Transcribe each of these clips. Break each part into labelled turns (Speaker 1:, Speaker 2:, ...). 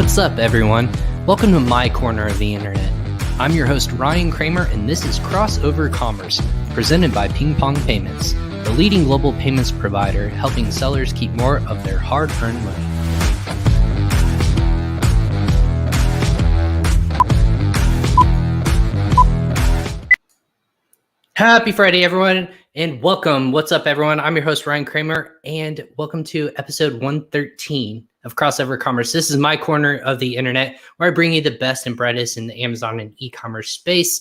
Speaker 1: What's up, everyone? Welcome to my corner of the internet. I'm your host, Ryan Kramer, and this is Crossover Commerce, presented by PingPong Payments, the leading global payments provider helping sellers keep more of their hard-earned money. Happy Friday, everyone, and welcome. What's up, everyone? I'm your host, Ryan Kramer, and welcome to episode 113 of Crossover Commerce. This is my corner of the internet where I bring you the best and brightest in the Amazon and e-commerce space.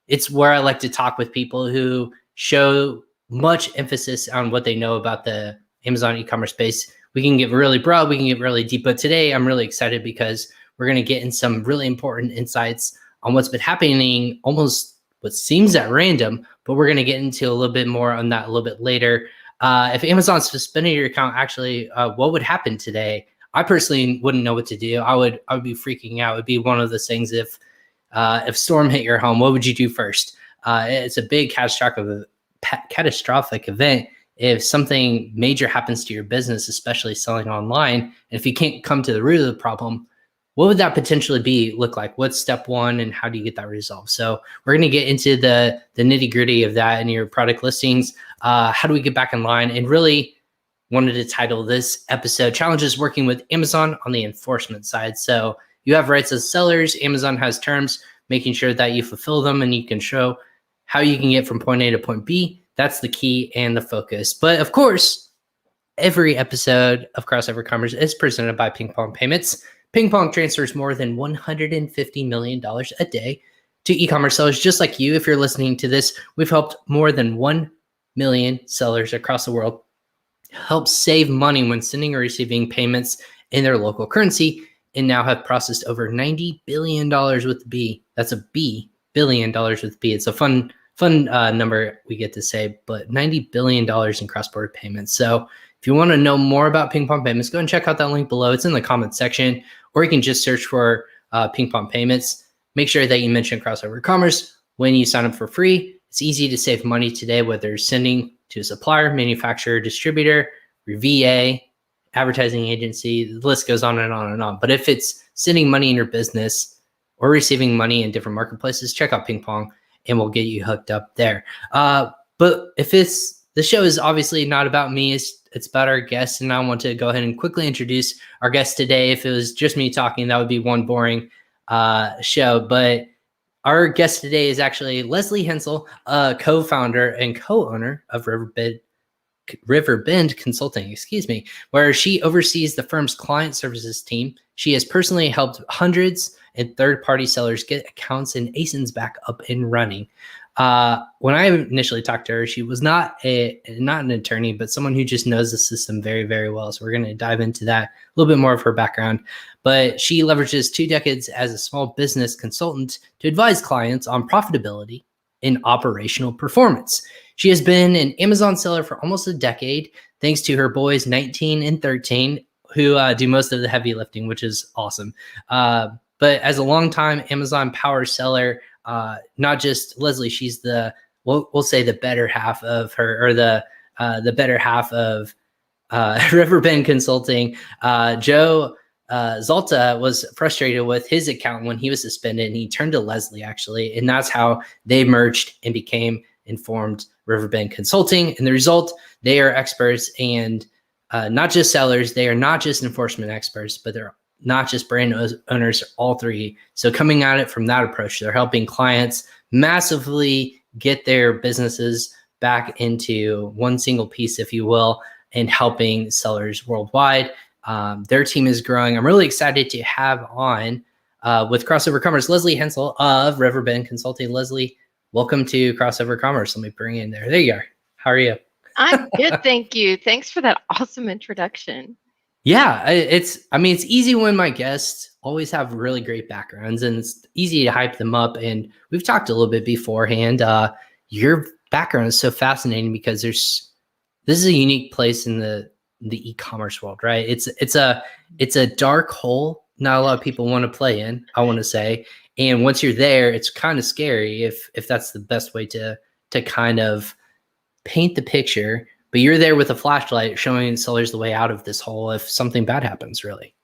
Speaker 1: It's where I like to talk with people who show much emphasis on what they know about the Amazon e-commerce space. We can get really broad, we can get really deep, but today I'm really excited because we're going to get in some really important insights on what's been happening almost what seems at random, but we're going to get into a little bit more on that a little bit later. If Amazon suspended your account, actually, what would happen today? I personally wouldn't know what to do. I would be freaking out. It would be one of those things if storm hit your home, what would you do first? It's a big catastrophic event. If something major happens to your business, especially selling online, and if you can't come to the root of the problem, what would that potentially look like? What's step one and how do you get that resolved? So we're going to get into the nitty gritty of that in your product listings. How do we get back in line? And really wanted to title this episode, Challenges Working with Amazon on the Enforcement Side. So you have rights as sellers. Amazon has terms, making sure that you fulfill them and you can show how you can get from point A to point B. That's the key and the focus. But of course, every episode of Crossover Commerce is presented by PingPong Payments. PingPong transfers more than $150 million a day to e-commerce sellers just like you. If you're listening to this, we've helped more than 1 million sellers across the world help save money when sending or receiving payments in their local currency, and now have processed over $90 billion with B. That's a B, billion dollars with B. It's a fun number we get to say, but $90 billion in cross-border payments. So if you want to know more about PingPong Payments, go and check out that link below. It's in the comment section, or you can just search for PingPong Payments. Make sure that you mention Crossover Commerce when you sign up for free. It's easy to save money today, whether you're sending to a supplier, manufacturer, distributor, your VA, advertising agency. The list goes on and on and on. But if it's sending money in your business or receiving money in different marketplaces, check out PingPong and we'll get you hooked up there. But if the show is obviously not about me, it's about our guests, and I want to go ahead and quickly introduce our guest today. If it was just me talking, that would be one boring show. But our guest today is actually Leslie Hensel, co-founder and co-owner of Riverbend Consulting, where she oversees the firm's client services team. She has personally helped hundreds and third-party sellers get accounts and ASINs back up and running. When I initially talked to her, she was not an attorney, but someone who just knows the system very, very well. So we're going to dive into that, a little bit more of her background. But she leverages 2 decades as a small business consultant to advise clients on profitability and operational performance. She has been an Amazon seller for almost a decade, thanks to her boys 19 and 13, who do most of the heavy lifting, which is awesome. But as a longtime Amazon power seller, not just Leslie, she's we'll say the better half of her, or the better half of Riverbend Consulting. Joe Zalta was frustrated with his account when he was suspended, and he turned to Leslie actually, and that's how they merged and became Informed Riverbend Consulting. And the result, they are experts and not just sellers. They are not just enforcement experts, but they're not just brand owners, all three. So coming at it from that approach, they're helping clients massively get their businesses back into one single piece, if you will, and helping sellers worldwide. Their team is growing. I'm really excited to have on with Crossover Commerce, Leslie Hensel of Riverbend Consulting. Leslie, welcome to Crossover Commerce. Let me bring you in there. There you are. How are you?
Speaker 2: I'm good, thank you. Thanks for that awesome introduction.
Speaker 1: Yeah, it's easy when my guests always have really great backgrounds, and it's easy to hype them up. And we've talked a little bit beforehand. Your background is so fascinating because this is a unique place in the e-commerce world, right? It's a dark hole not a lot of people want to play in, I want to say. And once you're there, it's kind of scary if that's the best way to kind of paint the picture. But you're there with a flashlight showing sellers the way out of this hole if something bad happens, really.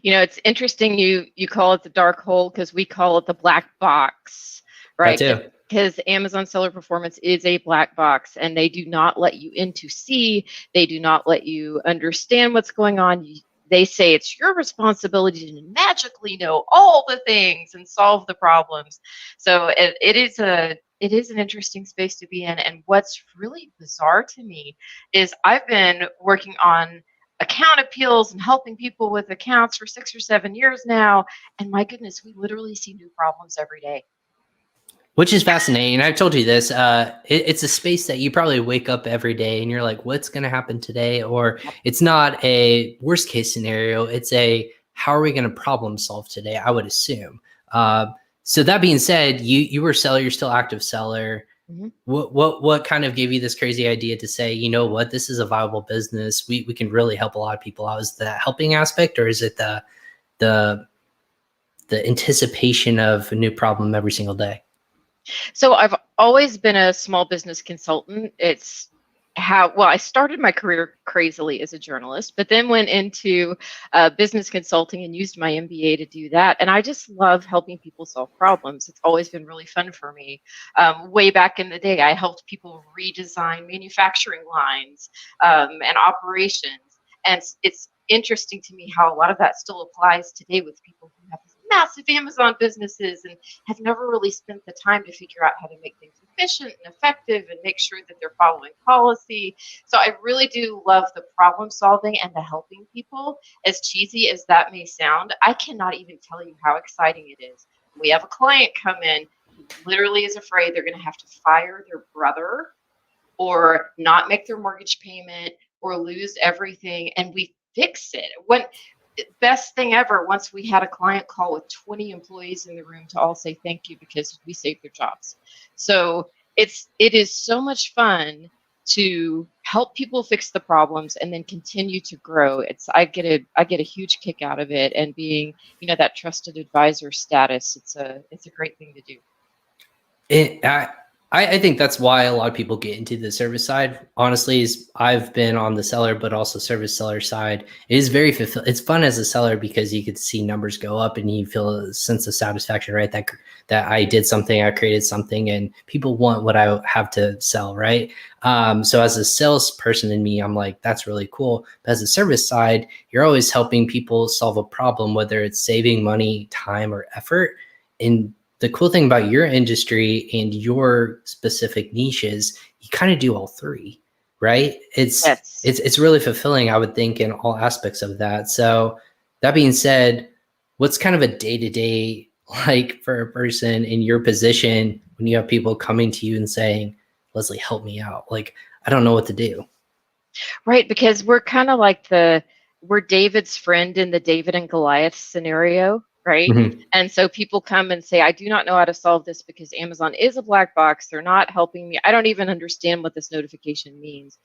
Speaker 2: It's interesting you call it the dark hole because we call it the black box,
Speaker 1: That
Speaker 2: right?
Speaker 1: too.
Speaker 2: Because Amazon Seller Performance is a black box, and they do not let you in to see. They do not let you understand what's going on. They say it's your responsibility to magically know all the things and solve the problems. So it is an interesting space to be in. And what's really bizarre to me is I've been working on account appeals and helping people with accounts for 6 or 7 years now. And my goodness, we literally see new problems every day.
Speaker 1: Which is fascinating. I've told you this. It's a space that you probably wake up every day and you're like, what's going to happen today? Or it's not a worst case scenario. It's a, how are we going to problem solve today? I would assume. So that being said, you were a seller, you're still active seller.
Speaker 2: Mm-hmm.
Speaker 1: What kind of gave you this crazy idea to say, you know what, this is a viable business. We can really help a lot of people out. Is that helping aspect, or is it the anticipation of a new problem every single day?
Speaker 2: So I've always been a small business consultant. It's well, I started my career crazily as a journalist, but then went into business consulting and used my MBA to do that. And I just love helping people solve problems. It's always been really fun for me. Way back in the day, I helped people redesign manufacturing lines and operations. And it's interesting to me how a lot of that still applies today with people who have massive Amazon businesses and have never really spent the time to figure out how to make things efficient and effective and make sure that they're following policy. So I really do love the problem solving and the helping people. As cheesy as that may sound, I cannot even tell you how exciting it is. We have a client come in who literally is afraid they're going to have to fire their brother or not make their mortgage payment or lose everything, and we fix it. When best thing ever, once we had a client call with 20 employees in the room to all say thank you because we saved their jobs. So it is so much fun to help people fix the problems and then continue to grow. I get a huge kick out of it, and being that trusted advisor status, it's a great thing to do.
Speaker 1: I think that's why a lot of people get into the service side. Honestly, is I've been on the seller, but also service seller side. It is very fulfilling. It's fun as a seller because you could see numbers go up and you feel a sense of satisfaction, right? That I did something, I created something, and people want what I have to sell, right? So as a salesperson in me, I'm like, that's really cool. But as a service side, you're always helping people solve a problem, whether it's saving money, time, or effort. And the cool thing about your industry and your specific niches, you kind of do all three, right?
Speaker 2: Yes.
Speaker 1: It's really fulfilling, I would think, in all aspects of that. So that being said, what's kind of a day-to-day like for a person in your position when you have people coming to you and saying, Leslie, help me out? Like, I don't know what to do.
Speaker 2: Right, because we're kind of like we're David's friend in the David and Goliath scenario, right?
Speaker 1: Mm-hmm.
Speaker 2: And so people come and say, I do not know how to solve this because Amazon is a black box. They're not helping me. I don't even understand what this notification means.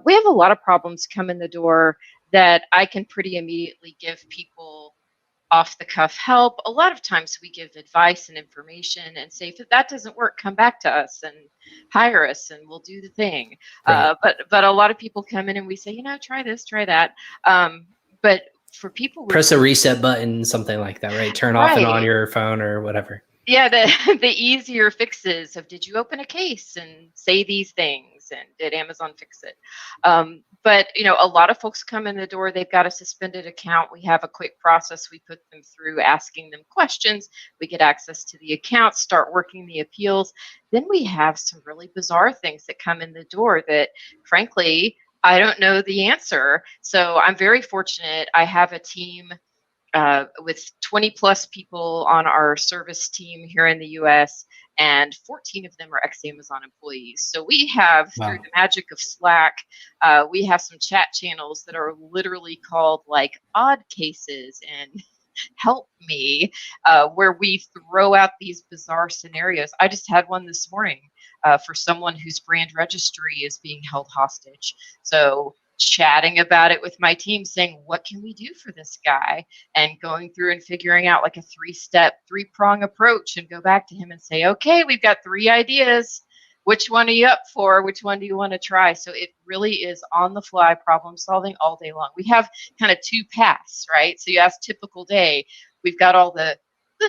Speaker 2: We have a lot of problems come in the door that I can pretty immediately give people off the cuff help. A lot of times we give advice and information and say, if that doesn't work, come back to us and hire us and we'll do the thing.
Speaker 1: Right.
Speaker 2: But a lot of people come in and we say, try this, try that. But for people,
Speaker 1: Press a reset button, something like that, right? Turn off and on
Speaker 2: right.
Speaker 1: your phone or whatever.
Speaker 2: Yeah, the easier fixes of, did you open a case and say these things, and did Amazon fix it? But a lot of folks come in the door, they've got a suspended account. We have a quick process we put them through, asking them questions. We get access to the account, start working the appeals. Then we have some really bizarre things that come in the door that, frankly, I don't know the answer. So I'm very fortunate. I have a team with 20 plus people on our service team here in the US, and 14 of them are ex-Amazon employees. So we have, through the magic of Slack, we have some chat channels that are literally called like odd cases and help me, where we throw out these bizarre scenarios. I just had one this morning for someone whose brand registry is being held hostage. So chatting about it with my team, saying, what can we do for this guy? And going through and figuring out like a three-step, three-prong approach, and go back to him and say, okay, we've got 3 ideas. which one are you up for? Which one do you want to try? So it really is on the fly problem solving all day long. We have kind of two paths, right? So you ask typical day, we've got all the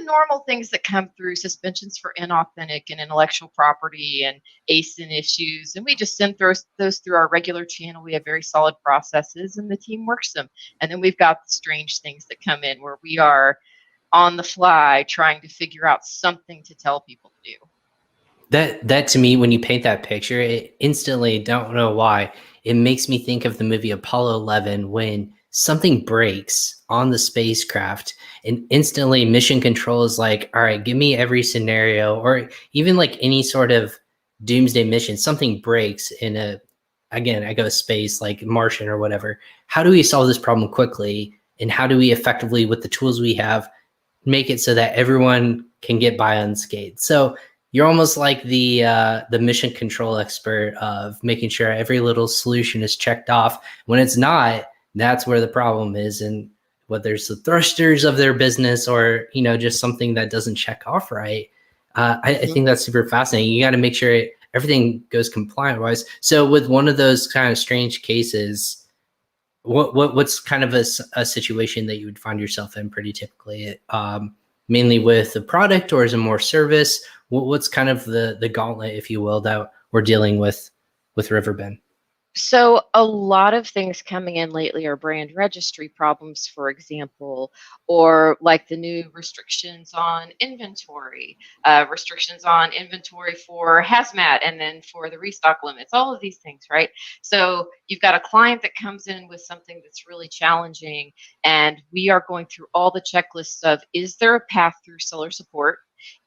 Speaker 2: normal things that come through, suspensions for inauthentic and intellectual property and ASIN issues. And we just send those through our regular channel. We have very solid processes and the team works them. And then we've got the strange things that come in where we are on the fly trying to figure out something to tell people to do.
Speaker 1: That to me, when you paint that picture, it instantly, don't know why, it makes me think of the movie Apollo 11 when something breaks on the spacecraft and instantly mission control is like, all right, give me every scenario, or even like any sort of doomsday mission, something breaks in a, again, I go space, like Martian or whatever. How do we solve this problem quickly? And how do we effectively, with the tools we have, make it so that everyone can get by unscathed? So you're almost like the mission control expert of making sure every little solution is checked off. When it's not, that's where the problem is. And whether it's the thrusters of their business or, you know, just something that doesn't check off right. I think that's super fascinating. You got to make sure everything goes compliant wise. So with one of those kind of strange cases, what's kind of a situation that you would find yourself in pretty typically? Mainly with the product, or is it more service? What's kind of the gauntlet, if you will, that we're dealing with Riverbend?
Speaker 2: So a lot of things coming in lately are brand registry problems, for example, or like the new restrictions on inventory for hazmat, and then for the restock limits, all of these things, right? So you've got a client that comes in with something that's really challenging, and we are going through all the checklists of, is there a path through seller support?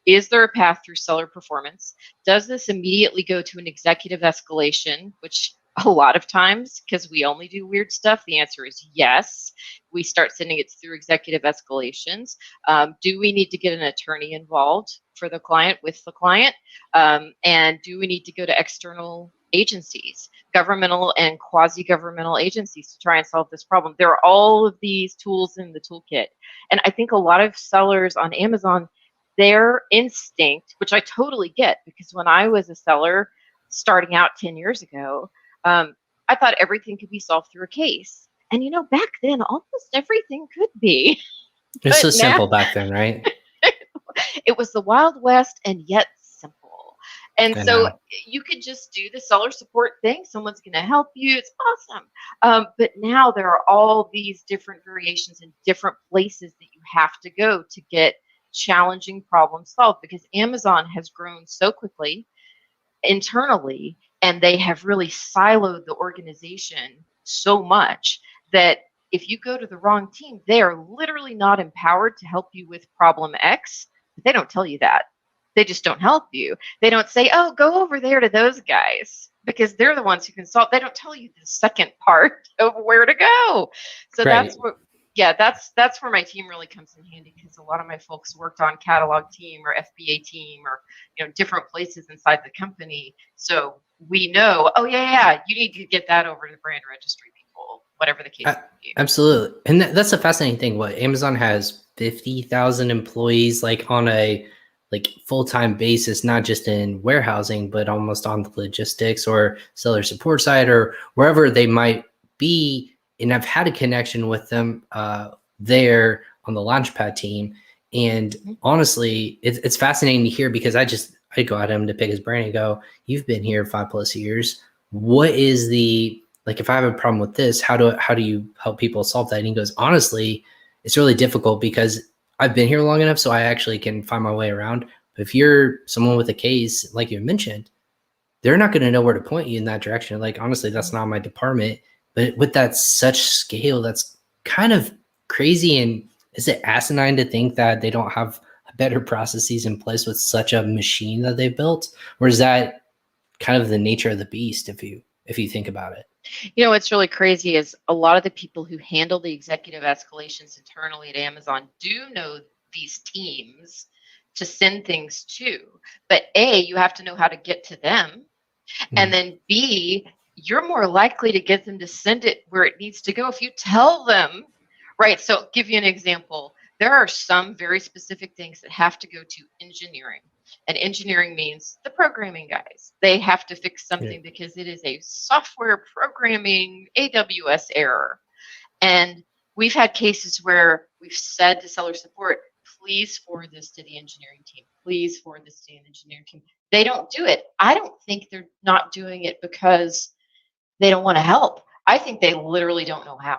Speaker 2: Is there a path through seller performance? Does this immediately go to an executive escalation, which a lot of times, because we only do weird stuff, the answer is yes. We start sending it through executive escalations. Do we need to get an attorney involved for the client, with the client? And do we need to go to external agencies, governmental and quasi-governmental agencies, to try and solve this problem? There are all of these tools in the toolkit. And I think a lot of sellers on Amazon, their instinct, which I totally get, because when I was a seller starting out 10 years ago, I thought everything could be solved through a case. And, you know, back then, almost everything could be.
Speaker 1: It's so simple back then, right?
Speaker 2: It was the Wild West, and yet simple. And
Speaker 1: I
Speaker 2: so
Speaker 1: know.
Speaker 2: you could just do the seller support thing. Someone's going to help you. It's awesome. But now there are all these different variations and different places that you have to go to get challenging problems solved, because Amazon has grown so quickly internally, and they have really siloed the organization so much that if you go to the wrong team, they are literally not empowered to help you with problem X. But they don't tell you that. They just don't help you. They don't say, oh, go over there to those guys, because they're the ones who can solve. They don't tell you the second part of where to go. So
Speaker 1: Right.
Speaker 2: that's what, yeah, that's where my team really comes in handy, because a lot of my folks worked on catalog team or FBA team, or, you know, different places inside the company. So we know, oh yeah, you need to get that over to the brand registry people, whatever the case may be.
Speaker 1: Absolutely. And that's a fascinating thing. What, Amazon has 50,000 employees, like on a like full-time basis, not just in warehousing, but almost on the logistics or seller support side or wherever they might be. And I've had a connection with them there on the Launchpad team. And honestly, it's fascinating to hear, because I go at him to pick his brain and go, you've been here 5+ years. What is the, like, if I have a problem with this, how do you help people solve that? And he goes, honestly, it's really difficult because I've been here long enough so I actually can find my way around. But if you're someone with a case, like you mentioned, they're not going to know where to point you in that direction. Like, honestly, that's not my department. But with that such scale, that's kind of crazy. And is it asinine to think that they don't have better processes in place with such a machine that they built? Or is that kind of the nature of the beast, if you think about it?
Speaker 2: You know, what's really crazy is a lot of the people who handle the executive escalations internally at Amazon do know these teams to send things to. But A, you have to know how to get to them. And then B, you're more likely to get them to send it where it needs to go if you tell them, right? So I'll give you an example. There are some very specific things that have to go to engineering. And engineering means the programming guys. They have to fix something because it is a software programming AWS error. And we've had cases where we've said to seller support, please forward this to the engineering team. Please forward this to the engineering team. They don't do it. I don't think they're not doing it because they don't want to help. I think they literally don't know how.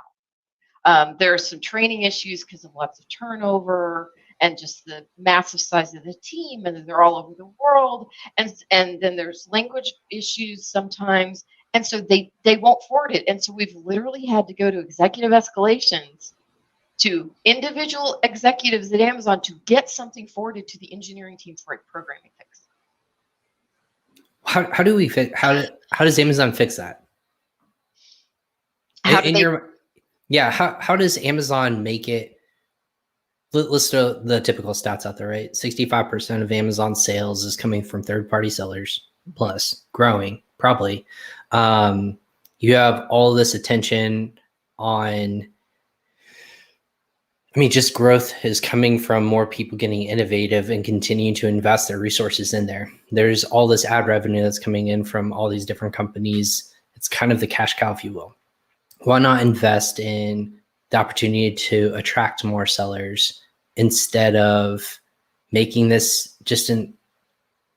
Speaker 2: There are some training issues because of lots of turnover and just the massive size of the team, and they're all over the world. And then there's language issues sometimes. And so they won't forward it. And so we've literally had to go to executive escalations to individual executives at Amazon to get something forwarded to the engineering team for a programming fix.
Speaker 1: How do we fix? How does Amazon fix that? How does Amazon make it? Let's throw the typical stats out there, right? 65% of Amazon sales is coming from third-party sellers, plus growing, probably. You have all this attention on, just growth is coming from more people getting innovative and continuing to invest their resources in there. There's all this ad revenue that's coming in from all these different companies. It's kind of the cash cow, if you will. Why not invest in the opportunity to attract more sellers instead of making this just an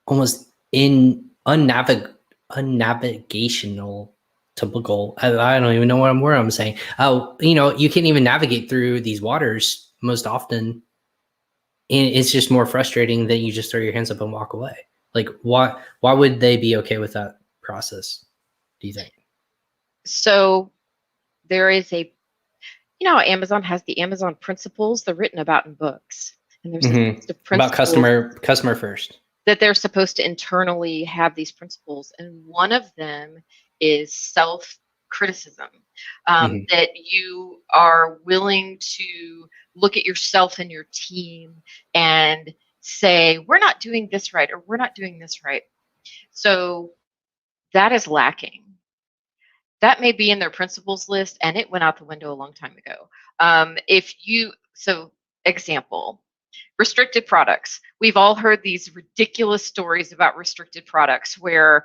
Speaker 1: almost unnavigational typical? I don't even know what I'm saying. You can't even navigate through these waters most often. And it's just more frustrating that you just throw your hands up and walk away. Like, why would they be okay with that process, do you think?
Speaker 2: So there is Amazon has the Amazon principles. They're written about in books, and there's a list of principles
Speaker 1: about customer first,
Speaker 2: that they're supposed to internally have these principles. And one of them is self-criticism, that you are willing to look at yourself and your team and say, we're not doing this right, or we're not doing this right. So that is lacking. That may be in their principles list, and it went out the window a long time ago. Example, restricted products. We've all heard these ridiculous stories about restricted products where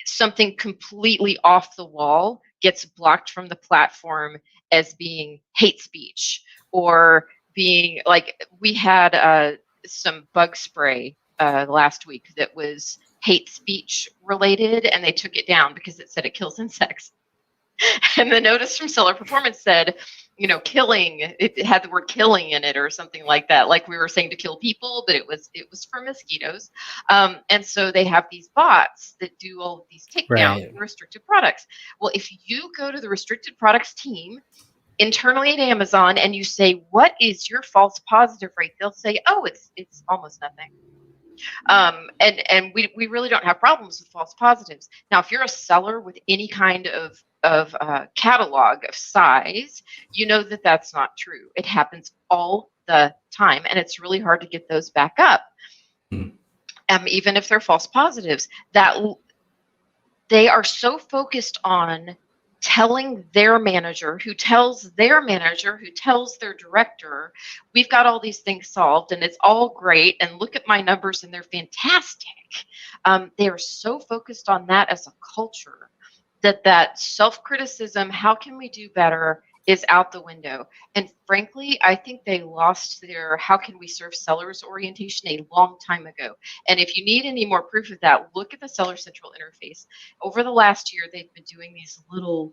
Speaker 2: something completely off the wall gets blocked from the platform as being hate speech, or being like, we had some bug spray last week that was hate speech related, and they took it down because it said it kills insects. And the notice from Seller Performance said, killing, it had the word killing in it or something like that. Like we were saying to kill people, but it was for mosquitoes. And so they have these bots that do all of these takedowns of restricted products. Well, if you go to the restricted products team internally at Amazon and you say, what is your false positive rate? They'll say, oh, it's almost nothing. And we really don't have problems with false positives. Now, if you're a seller with any kind of catalog of size, you know that that's not true. It happens all the time, and it's really hard to get those back up. Even if they're false positives, that they are so focused on telling their manager, who tells their manager, who tells their director, we've got all these things solved and it's all great, and look at my numbers and they're fantastic. They are so focused on that as a culture that self-criticism, how can we do better, is out the window. And frankly, I think they lost their how can we serve sellers orientation a long time ago. And if you need any more proof of that, look at the Seller Central interface. Over the last year, they've been doing these little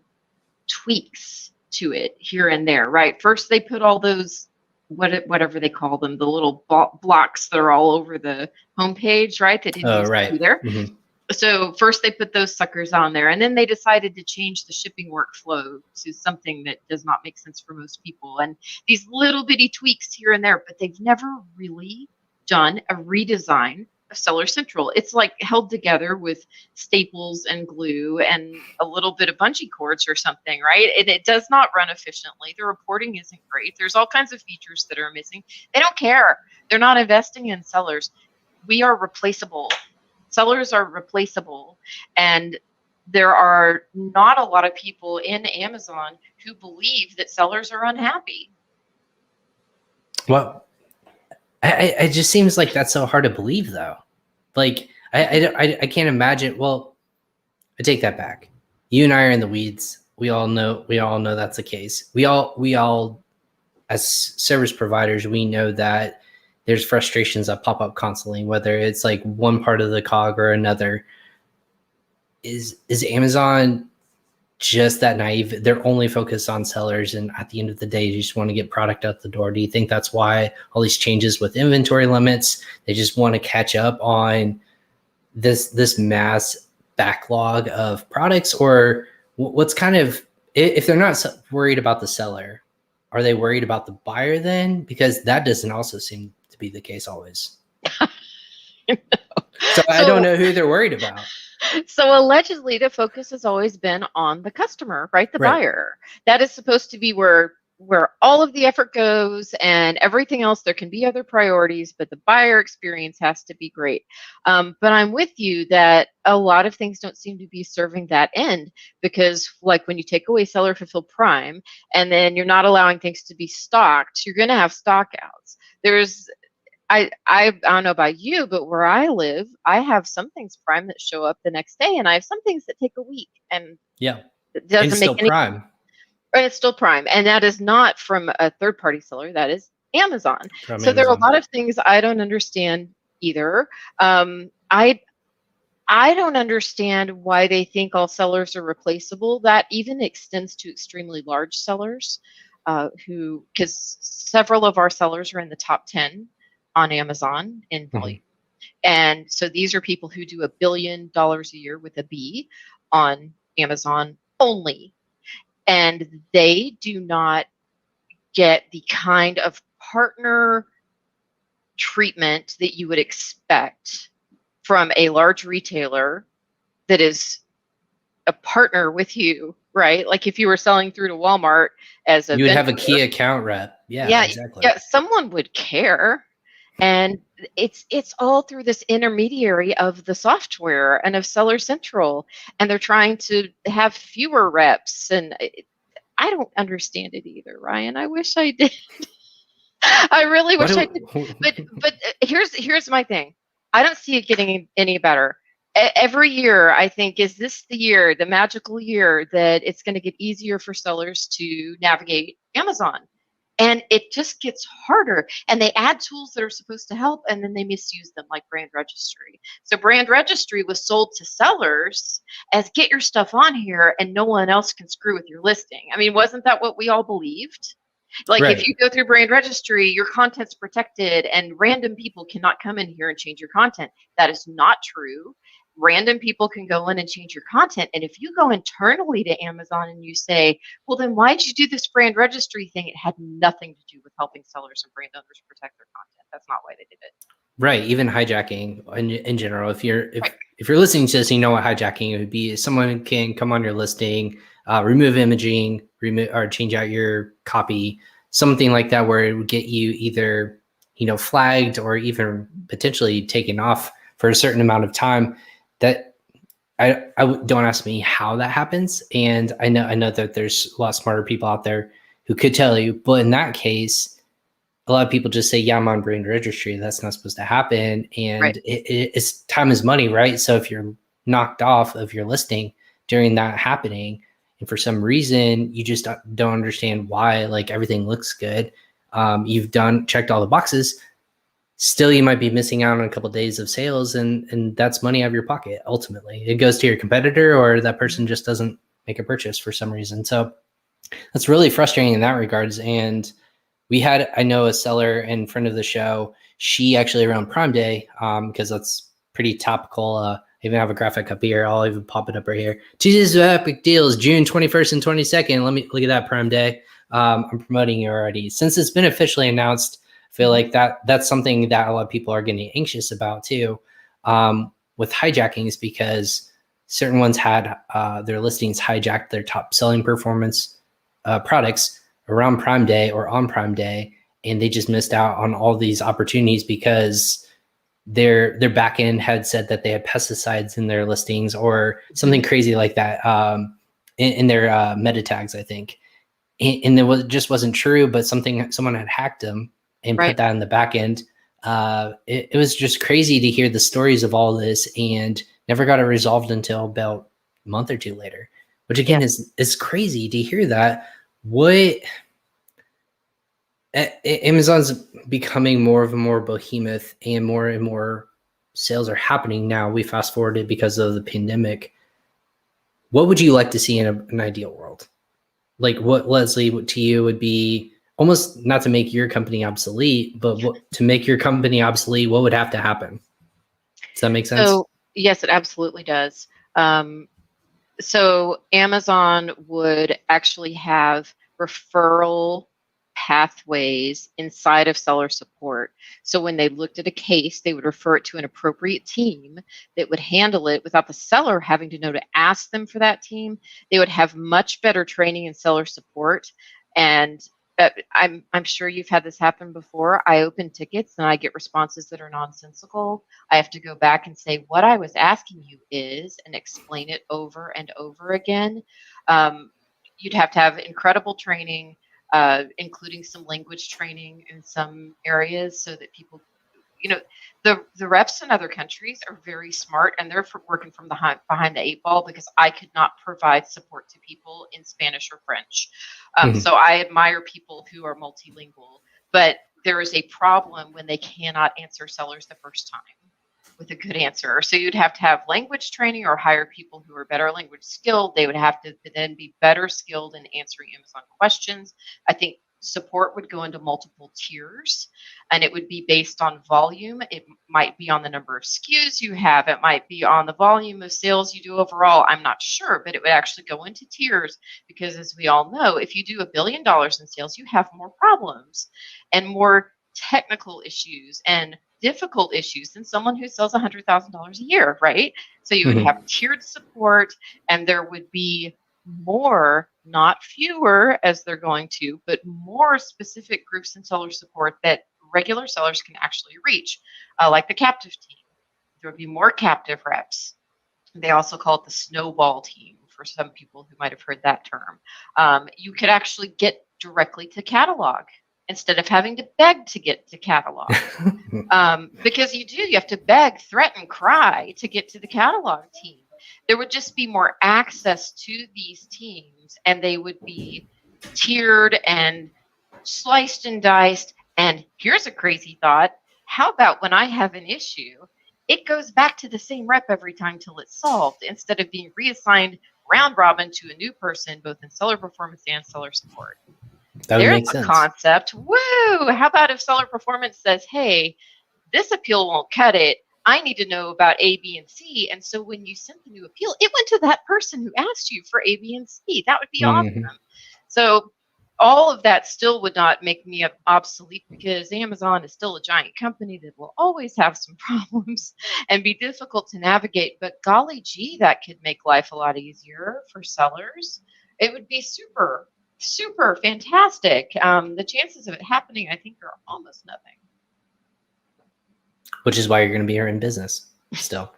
Speaker 2: tweaks to it here and there, right? First, they put all those, whatever they call them, the little blocks that are all over the homepage, right? That didn't used to be there. So first they put those suckers on there, and then they decided to change the shipping workflow to something that does not make sense for most people. And these little bitty tweaks here and there, but they've never really done a redesign of Seller Central. It's like held together with staples and glue and a little bit of bungee cords or something, right? And it does not run efficiently. The reporting isn't great. There's all kinds of features that are missing. They don't care. They're not investing in sellers. We are replaceable. Sellers are replaceable, and there are not a lot of people in Amazon who believe that sellers are unhappy.
Speaker 1: Well, It just seems like that's so hard to believe, though. Like, I can't imagine. Well, I take that back. You and I are in the weeds. We all know that's the case. We all, as service providers, we know that there's frustrations that pop up constantly, whether it's like one part of the cog or another. Is Amazon just that naive? They're only focused on sellers, and at the end of the day, you just want to get product out the door. Do you think that's why all these changes with inventory limits? They just want to catch up on this mass backlog of products, or what's kind of, if they're not worried about the seller, are they worried about the buyer then? Because that doesn't also seem to be the case always. So I don't know who they're worried about.
Speaker 2: So allegedly, the focus has always been on the customer, right? The buyer. That is supposed to be where all of the effort goes, and everything else, there can be other priorities, but the buyer experience has to be great. But I'm with you that a lot of things don't seem to be serving that end, because like when you take away seller fulfilled prime and then you're not allowing things to be stocked, you're going to have stockouts. I don't know about you, but where I live, I have some things prime that show up the next day, and I have some things that take a week, and it doesn't make any
Speaker 1: prime.
Speaker 2: Right, it's still prime, and that is not from a third-party seller. That is Amazon. So there are a lot of things I don't understand either. I don't understand why they think all sellers are replaceable. That even extends to extremely large sellers, because several of our sellers are in the top 10 on Amazon in volume. And so these are people who do $1 billion a year with a B on Amazon only. And they do not get the kind of partner treatment that you would expect from a large retailer that is a partner with you, right? Like if you were selling through to Walmart as a
Speaker 1: you would have a key account rep. Yeah, exactly.
Speaker 2: Yeah, someone would care. And it's all through this intermediary of the software and of Seller Central, and they're trying to have fewer reps, and I don't understand it either, Ryan. I wish I did. I really wish I did. But here's my thing. I don't see it getting any better. Every year, I think, is this the year, the magical year, that it's going to get easier for sellers to navigate Amazon. And it just gets harder. And they add tools that are supposed to help, and then they misuse them, like Brand Registry. So Brand Registry was sold to sellers as get your stuff on here and no one else can screw with your listing. I mean, wasn't that what we all believed? Like if you go through Brand Registry, your content's protected and random people cannot come in here and change your content. That is not true. Random people can go in and change your content. And if you go internally to Amazon and you say, well, then why'd you do this Brand Registry thing? It had nothing to do with helping sellers and brand owners protect their content. That's not why they did it.
Speaker 1: Right. Even hijacking in general, if you're listening to this, you know what hijacking would be. Someone can come on your listing, remove imaging, or change out your copy, something like that, where it would get you either, flagged or even potentially taken off for a certain amount of time. That I don't ask me how that happens. And I know that there's a lot smarter people out there who could tell you, but in that case, a lot of people just say, yeah, I'm on Brand Registry. That's not supposed to happen. And it's time is money, right? So if you're knocked off of your listing during that happening, and for some reason, you just don't understand why, like everything looks good. You've checked all the boxes. Still, you might be missing out on a couple of days of sales, and that's money out of your pocket. Ultimately, it goes to your competitor, or that person just doesn't make a purchase for some reason. So that's really frustrating in that regards. And I know a seller in front of the show. She actually around Prime Day, because that's pretty topical. I even have a graphic up here. I'll even pop it up right here. Tuesdays of Epic Deals, June 21st and 22nd. Let me look at that Prime Day. I'm promoting it already. Since it's been officially announced, I feel like that's something that a lot of people are getting anxious about too, with hijackings, because certain ones had their listings hijacked, their top selling performance products around Prime Day or on Prime Day, and they just missed out on all these opportunities because their back end had said that they had pesticides in their listings or something crazy like that in their meta tags, I think. And it just wasn't true, but someone had hacked them and put that in the back end. it was just crazy to hear the stories of all this, and never got it resolved until about a month or two later, which again is crazy to hear that. What Amazon's becoming more of a more behemoth, and more sales are happening now. We fast forwarded because of the pandemic. What would you like to see in an ideal world? Like, what, Leslie, to you would be almost, not to make your company obsolete, but to make your company obsolete, what would have to happen? Does that make sense?
Speaker 2: So yes, it absolutely does. So Amazon would actually have referral pathways inside of seller support. So when they looked at a case, they would refer it to an appropriate team that would handle it without the seller having to know to ask them for that team. They would have much better training in seller support. And I'm sure you've had this happen before. I open tickets and I get responses that are nonsensical. I have to go back and say, what I was asking you is, and explain it over and over again. You'd have to have incredible training, including some language training in some areas, so that people, the reps in other countries are very smart, and they're working from behind the eight ball, because I could not provide support to people in Spanish or French. So I admire people who are multilingual, but there is a problem when they cannot answer sellers the first time with a good answer. So you'd have to have language training, or hire people who are better language skilled. They would have to then be better skilled in answering Amazon questions. I think support would go into multiple tiers, and it would be based on volume. It might be on the number of SKUs you have. It might be on the volume of sales you do overall. I'm not sure, but it would actually go into tiers, because as we all know, if you do $1 billion in sales, you have more problems and more technical issues and difficult issues than someone who sells $100,000 a year, right? So you would have tiered support, and there would be more, not fewer as they're going to, but more specific groups in seller support that regular sellers can actually reach, like the captive team. There would be more captive reps. They also call it the snowball team for some people who might have heard that term. You could actually get directly to catalog instead of having to beg to get to catalog. Because you have to beg, threaten, cry to get to the catalog team. There would just be more access to these teams, and they would be tiered and sliced and diced. And here's a crazy thought. How about when I have an issue, it goes back to the same rep every time till it's solved, instead of being reassigned round robin to a new person, both in seller performance and seller support.
Speaker 1: That would
Speaker 2: There's
Speaker 1: make
Speaker 2: a
Speaker 1: sense.
Speaker 2: concept. Woo! How about if seller performance says, hey, this appeal won't cut it. I need to know about A, B, and C. And so when you sent the new appeal, it went to that person who asked you for A, B, and C. That would be awesome. So all of that still would not make me obsolete, because Amazon is still a giant company that will always have some problems and be difficult to navigate. But golly gee, that could make life a lot easier for sellers. It would be super, super fantastic. The chances of it happening, I think, are almost nothing.
Speaker 1: Which is why you're going to be here in business still.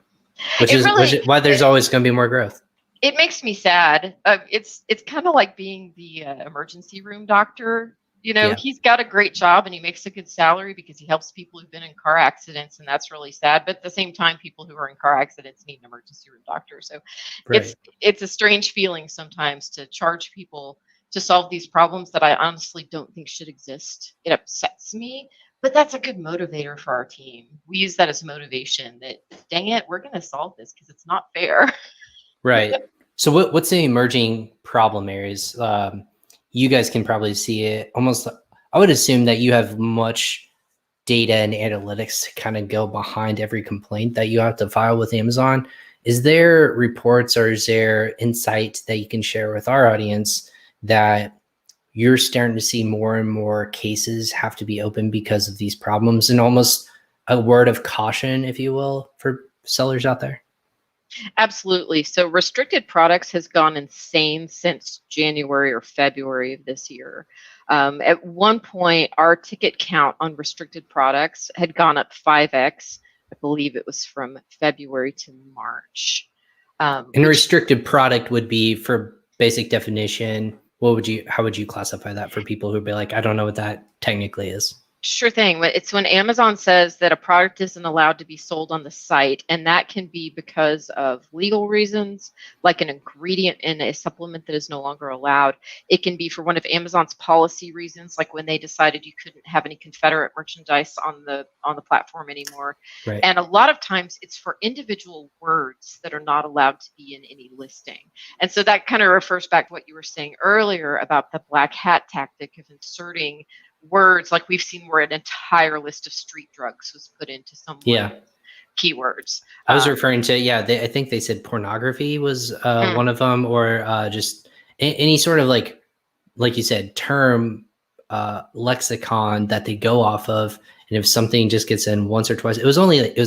Speaker 1: Which is why there's always going to be more growth.
Speaker 2: It makes me sad. It's kind of like being the emergency room doctor. He's got a great job and he makes a good salary because he helps people who've been in car accidents, and that's really sad. But at the same time, people who are in car accidents need an emergency room doctor. So it's a strange feeling sometimes to charge people to solve these problems that I honestly don't think should exist. It upsets me. But that's a good motivator for our team. We use that as motivation that, dang it, we're going to solve this because it's not fair.
Speaker 1: Right. So what's the emerging problem areas? You guys can probably see it almost. I would assume that you have much data and analytics to kind of go behind every complaint that you have to file with Amazon. Is there reports or is there insight that you can share with our audience that you're starting to see more and more cases have to be open because of these problems, and almost a word of caution, if you will, for sellers out there?
Speaker 2: Absolutely. So restricted products has gone insane since January or February of this year. At one point, our ticket count on restricted products had gone up 5x. I believe it was from February to March.
Speaker 1: And a restricted product would be, for basic definition, how would you classify that for people who'd be like, I don't know what that technically is?
Speaker 2: Sure thing. It's when Amazon says that a product isn't allowed to be sold on the site, and that can be because of legal reasons, like an ingredient in a supplement that is no longer allowed. It can be for one of Amazon's policy reasons, like when they decided you couldn't have any Confederate merchandise on the platform anymore.
Speaker 1: Right.
Speaker 2: And a lot of times it's for individual words that are not allowed to be in any listing. And so that kind of refers back to what you were saying earlier about the black hat tactic of inserting words, like we've seen where an entire list of street drugs was put into someone's
Speaker 1: Yeah.
Speaker 2: keywords.
Speaker 1: I was referring to, I think they said pornography was one of them, or just any sort of like you said, term lexicon that they go off of. And if something just gets in once or twice, it was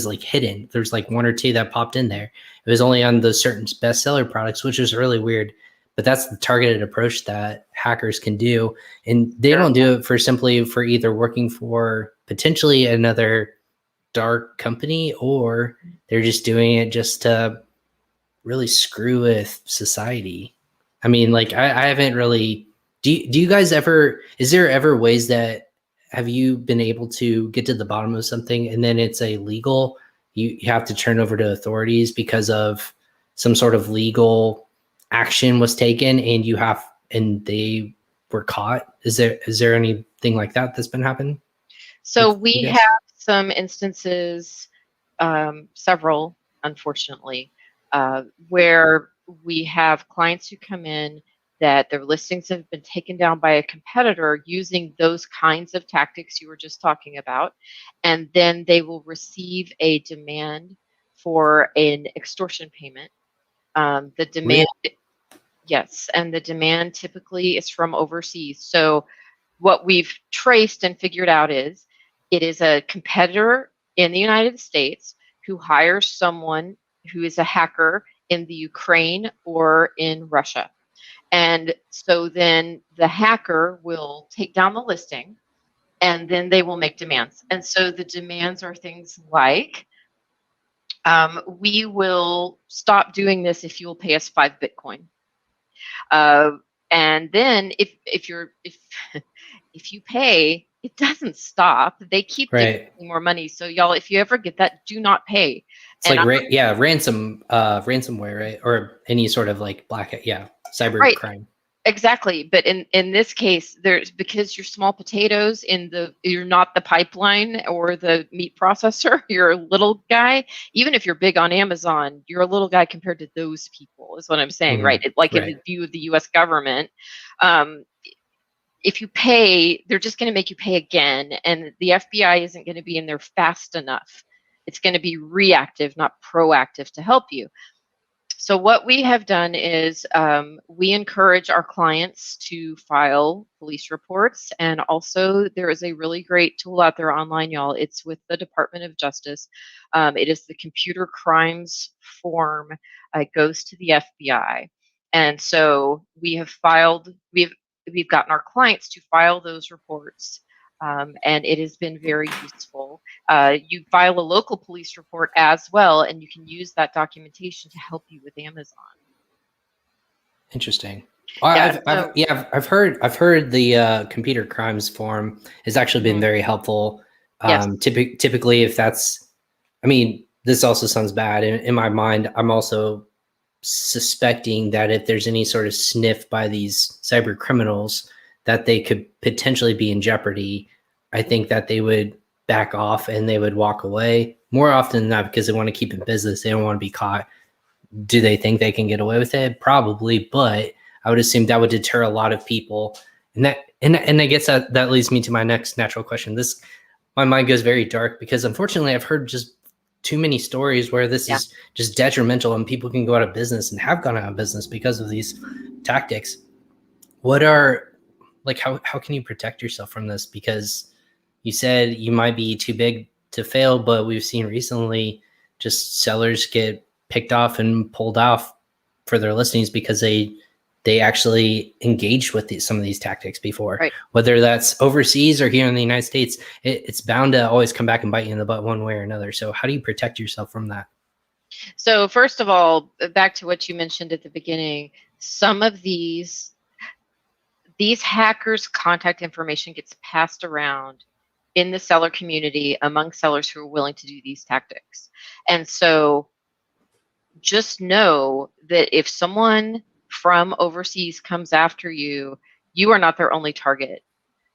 Speaker 1: like hidden. There's like one or two that popped in there. It was only on those certain bestseller products, which is really weird. But that's the targeted approach that hackers can do. And they don't do it for either working for potentially another dark company, or they're just doing it just to really screw with society. I mean, like I haven't really, do you guys ever, is there ever ways that, have you been able to get to the bottom of something and then it's illegal, you have to turn over to authorities because of some sort of legal action was taken and they were caught? Is there anything like that that's been happening?
Speaker 2: So we have some instances, several, unfortunately, where we have clients who come in that their listings have been taken down by a competitor using those kinds of tactics you were just talking about, and then they will receive a demand for an extortion payment. The demand, yes, and the demand typically is from overseas. So what we've traced and figured out is it is a competitor in the United States who hires someone who is a hacker in the Ukraine or in Russia. And so then the hacker will take down the listing and then they will make demands. And so the demands are things like, we will stop doing this if you will pay us 5 Bitcoin. And then if you pay, it doesn't stop. They keep giving more money. So y'all, if you ever get that, do not pay.
Speaker 1: It's and like ransomware, right? Or any sort of like cyber crime.
Speaker 2: Exactly. But in this case, there's, because you're small potatoes you're not the pipeline or the meat processor, you're a little guy. Even if you're big on Amazon, you're a little guy compared to those people, is what I'm saying, right? In the view of the US government, if you pay, they're just going to make you pay again. And the FBI isn't going to be in there fast enough. It's going to be reactive, not proactive to help you. So what we have done is we encourage our clients to file police reports. And also there is a really great tool out there online, y'all. It's with the Department of Justice. It is the computer crimes form. It goes to the FBI. And so we've gotten our clients to file those reports. And it has been very useful. You file a local police report as well, and you can use that documentation to help you with Amazon.
Speaker 1: Interesting. I've heard the computer crimes form has actually been very helpful. Typically, if that's, I mean, this also sounds bad. In my mind, I'm also suspecting that if there's any sort of sniff by these cyber criminals, that they could potentially be in jeopardy. I think that they would back off and they would walk away more often than not because they want to keep in business. They don't want to be caught. Do they think they can get away with it? Probably, but I would assume that would deter a lot of people. And I guess that leads me to my next natural question. My mind goes very dark because unfortunately I've heard just too many stories where this is just detrimental and people can go out of business and have gone out of business because of these tactics. What are, like, how can you protect yourself from this? Because you said you might be too big to fail, but we've seen recently just sellers get picked off and pulled off for their listings because they actually engaged with some of these tactics before. Whether that's overseas or here in the United States, it's bound to always come back and bite you in the butt one way or another. So how do you protect yourself from that?
Speaker 2: So first of all, back to what you mentioned at the beginning, some of these hackers' contact information gets passed around in the seller community among sellers who are willing to do these tactics. And so just know that if someone from overseas comes after you, you are not their only target.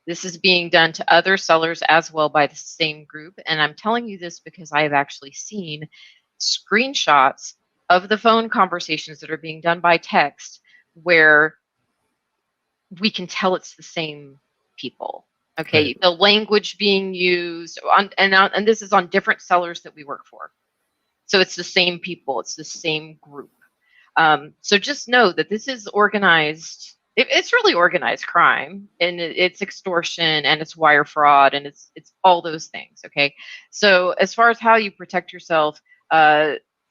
Speaker 2: This is being done to other sellers as well by the same group. And I'm telling you this because I have actually seen screenshots of the phone conversations that are being done by text where we can tell it's the same people. Okay,
Speaker 1: Right.
Speaker 2: the language being used and this is on different sellers that we work for. So it's the same people, it's the same group. So just know that this is organized. It's really organized crime, and it's extortion, and it's wire fraud, and it's all those things. Okay. So as far as how you protect yourself,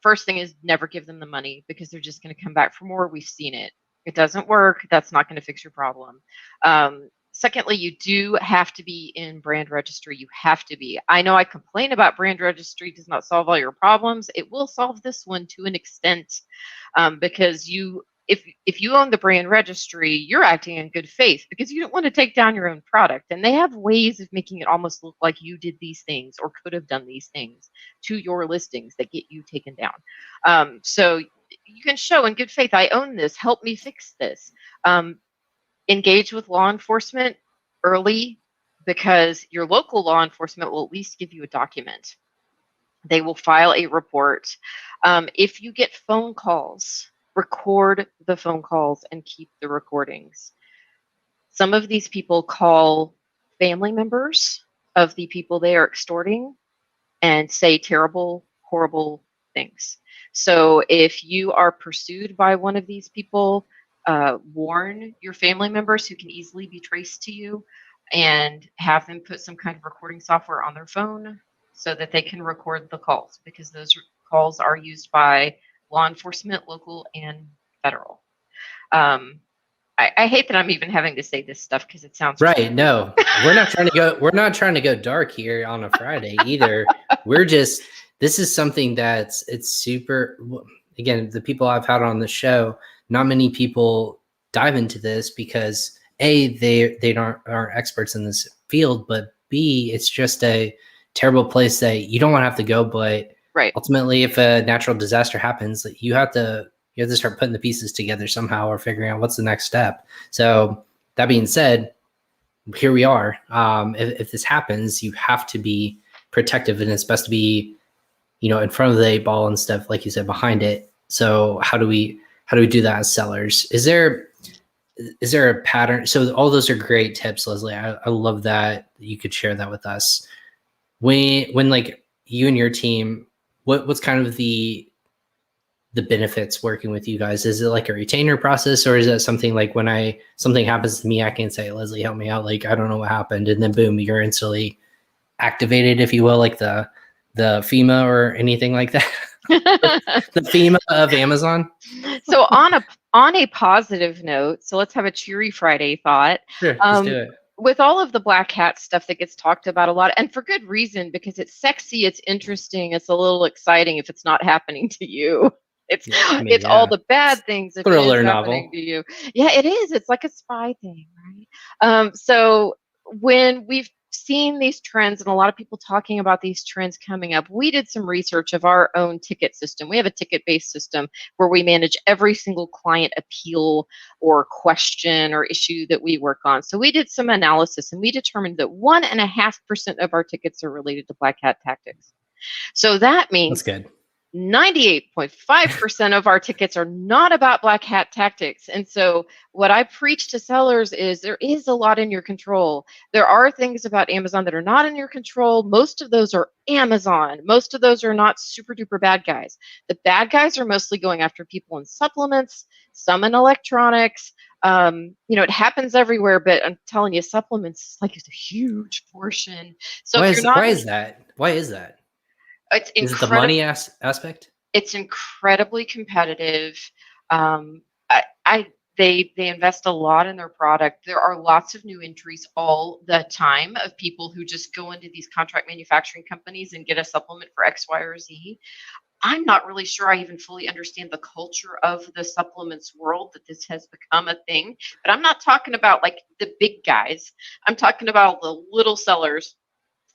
Speaker 2: first thing is never give them the money because they're just going to come back for more. We've seen it. It doesn't work. That's not going to fix your problem. Secondly, you do have to be in brand registry. You have to be. I know I complain about brand registry does not solve all your problems. It will solve this one to an extent, because if you own the brand registry, you're acting in good faith because you don't want to take down your own product. And they have ways of making it almost look like you did these things or could have done these things to your listings that get you taken down. So you can show in good faith, I own this, help me fix this. Engage with law enforcement early because your local law enforcement will at least give you a document. They will file a report. If you get phone calls, record the phone calls and keep the recordings. Some of these people call family members of the people they are extorting and say terrible, horrible things. So if you are pursued by one of these people, warn your family members who can easily be traced to you and have them put some kind of recording software on their phone so that they can record the calls, because those calls are used by law enforcement, local and federal. I hate that I'm even having to say this stuff because it sounds
Speaker 1: Right. No, we're not trying to go. We're not trying to go dark here on a Friday either. We're just. This is something that's it's super. Again, the people I've had on the show, not many people dive into this because A, they aren't experts in this field, but B, it's just a terrible place that you don't want to have to go. But
Speaker 2: right.
Speaker 1: ultimately, if a natural disaster happens, you have to start putting the pieces together somehow or figuring out what's the next step. So that being said, here we are. If this happens, you have to be protective, and it's best to be, in front of the 8 ball and stuff, like you said, behind it. So how do we do that as sellers? Is there a pattern? So all those are great tips, Leslie. I love that you could share that with us. When like you and your team, what's kind of the benefits working with you guys? Is it like a retainer process, or is it something like when something happens to me, I can say, Leslie, help me out. Like, I don't know what happened. And then boom, you're instantly activated, if you will, like the FEMA or anything like that. The FEMA of Amazon.
Speaker 2: So on a positive note, so let's have a cheery Friday thought.
Speaker 1: Sure, let's do it.
Speaker 2: With all of the black hat stuff that gets talked about a lot, and for good reason, because it's sexy, it's interesting, it's a little exciting if it's not happening to you. It's all the bad things if
Speaker 1: thriller
Speaker 2: it's
Speaker 1: novel
Speaker 2: happening to you. Yeah, it is. It's like a spy thing, right? So when we've seen these trends and a lot of people talking about these trends coming up, we did some research of our own ticket system. We have a ticket-based system where we manage every single client appeal or question or issue that we work on. So we did some analysis and we determined that 1.5% of our tickets are related to black hat tactics. So that means
Speaker 1: that's good.
Speaker 2: 98.5% of our tickets are not about black hat tactics. And so what I preach to sellers is there is a lot in your control. There are things about Amazon that are not in your control. Most of those are Amazon. Most of those are not super duper bad guys. The bad guys are mostly going after people in supplements, some in electronics. It happens everywhere, but I'm telling you, supplements it's a huge portion. So
Speaker 1: why is that?
Speaker 2: It's
Speaker 1: is it the money aspect?
Speaker 2: It's incredibly competitive. They invest a lot in their product. There are lots of new entries all the time of people who just go into these contract manufacturing companies and get a supplement for X, Y, or Z. I'm not really sure I even fully understand the culture of the supplements world that this has become a thing. But I'm not talking about like the big guys. I'm talking about the little sellers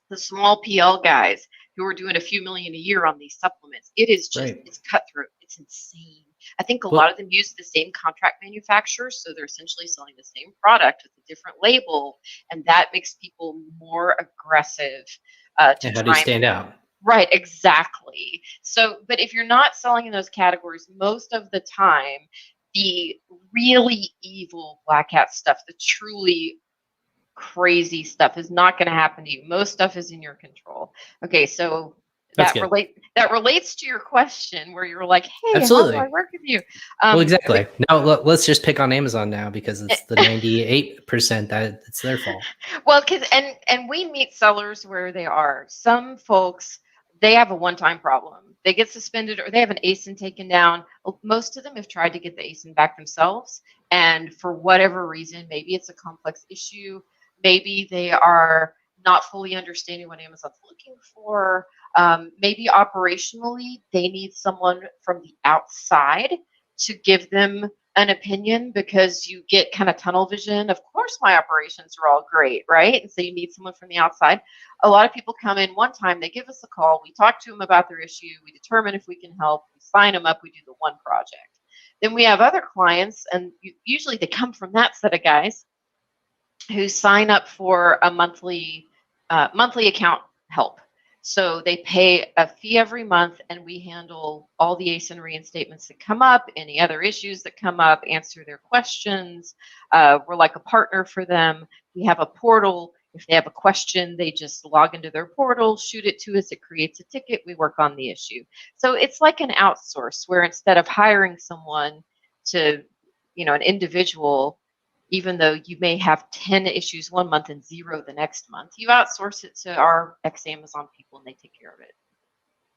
Speaker 2: the small PL guys who are doing a few million a year on these supplements. It is just,
Speaker 1: Right.
Speaker 2: it's cutthroat. It's insane. I think a
Speaker 1: Well,
Speaker 2: lot of them use the same contract manufacturers, so they're essentially selling the same product with a different label, and that makes people more aggressive to
Speaker 1: and how do you
Speaker 2: try and
Speaker 1: stand out?
Speaker 2: right, exactly. So, but if you're not selling in those categories, most of the time, the really evil black hat stuff, the truly crazy stuff is not going to happen to you. Most stuff is in your control. Okay, so
Speaker 1: That's good.
Speaker 2: that relates to your question where you're like, hey, how do I
Speaker 1: Absolutely.
Speaker 2: work with you?
Speaker 1: Well,
Speaker 2: Um,
Speaker 1: exactly. Now let's just pick on Amazon now because it's the 98% that it's their fault.
Speaker 2: well, because and we meet sellers where they are. Some folks, they have a one-time problem. They get suspended or they have an ASIN taken down. Most of them have tried to get the ASIN back themselves, and for whatever reason, maybe it's a complex issue, maybe they are not fully understanding what Amazon's looking for. Maybe operationally, they need someone from the outside to give them an opinion because you get kind of tunnel vision. Of course, my operations are all great, right? And so you need someone from the outside. A lot of people come in one time, they give us a call, we talk to them about their issue, we determine if we can help, we sign them up, we do the one project. Then we have other clients, and usually they come from that set of guys who sign up for a monthly account help. So they pay a fee every month, and we handle all the ASIN reinstatements that come up, any other issues that come up, answer their questions. We're like a partner for them. We have a portal. If they have a question, they just log into their portal, shoot it to us. It creates a ticket. We work on the issue. So it's like an outsource where instead of hiring someone to, an individual, even though you may have 10 issues one month and 0 the next month, you outsource it to our ex-Amazon people and they take care of it.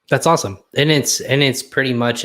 Speaker 1: That's awesome. And it's pretty much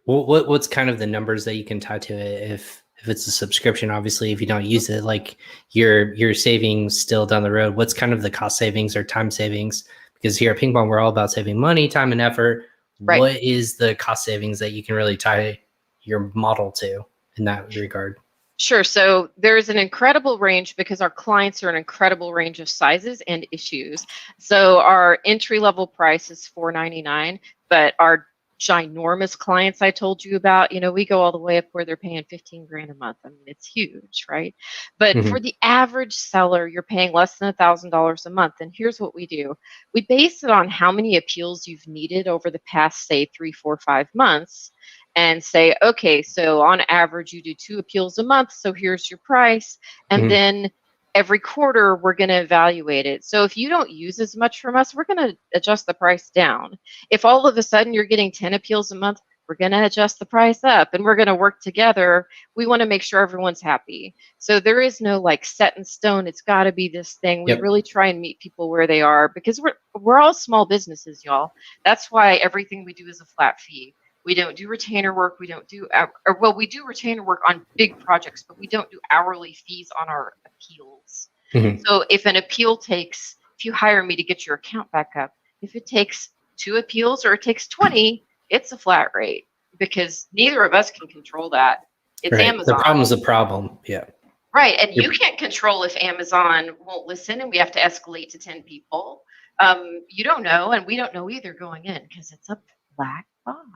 Speaker 1: what's kind of the numbers that you can tie to it if it's a subscription. Obviously, if you don't use it, like your savings still down the road, what's kind of the cost savings or time savings? Because here at PingPong, we're all about saving money, time, and effort.
Speaker 2: Right.
Speaker 1: What is the cost savings that you can really tie your model to in that regard?
Speaker 2: Sure. So there's an incredible range because our clients are an incredible range of sizes and issues. So our entry level price is $4.99, but our ginormous clients I told you about, we go all the way up where they're paying 15 grand a month. I mean, it's huge, right? But for the average seller, you're paying less than $1,000 a month. And here's what we do. We base it on how many appeals you've needed over the past, say, 3, 4, 5 months. And say, okay, so on average, you do 2 appeals a month. So here's your price. And then every quarter, we're going to evaluate it. So if you don't use as much from us, we're going to adjust the price down. If all of a sudden you're getting 10 appeals a month, we're going to adjust the price up and we're going to work together. We want to make sure everyone's happy. So there is no like set in stone. It's got to be this thing. We really try and meet people where they are because we're all small businesses, y'all. That's why everything we do is a flat fee. We don't do retainer work. We don't do, we do retainer work on big projects, but we don't do hourly fees on our appeals. So if an appeal takes, if you hire me to get your account back up, if it takes 2 appeals or it takes 20, it's a flat rate because neither of us can control that. It's Amazon.
Speaker 1: The problem's a problem. Yeah.
Speaker 2: Right. And you can't control if Amazon won't listen and we have to escalate to 10 people. You don't know, and we don't know either going in because it's a black box.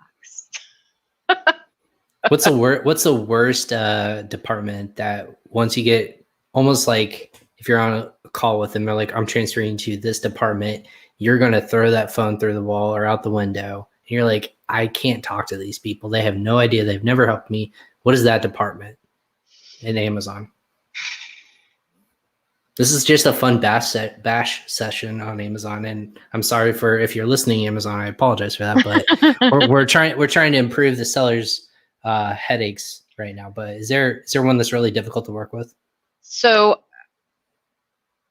Speaker 1: What's the worst department that once you get almost like if you're on a call with them, they're like, I'm transferring to this department, you're going to throw that phone through the wall or out the window. And you're like, I can't talk to these people. They have no idea. They've never helped me. What is that department in Amazon? This is just a fun bash session on Amazon, and I'm sorry for if you're listening, Amazon. I apologize for that, but we're trying to improve the sellers' headaches right now. But is there one that's really difficult to work with?
Speaker 2: So,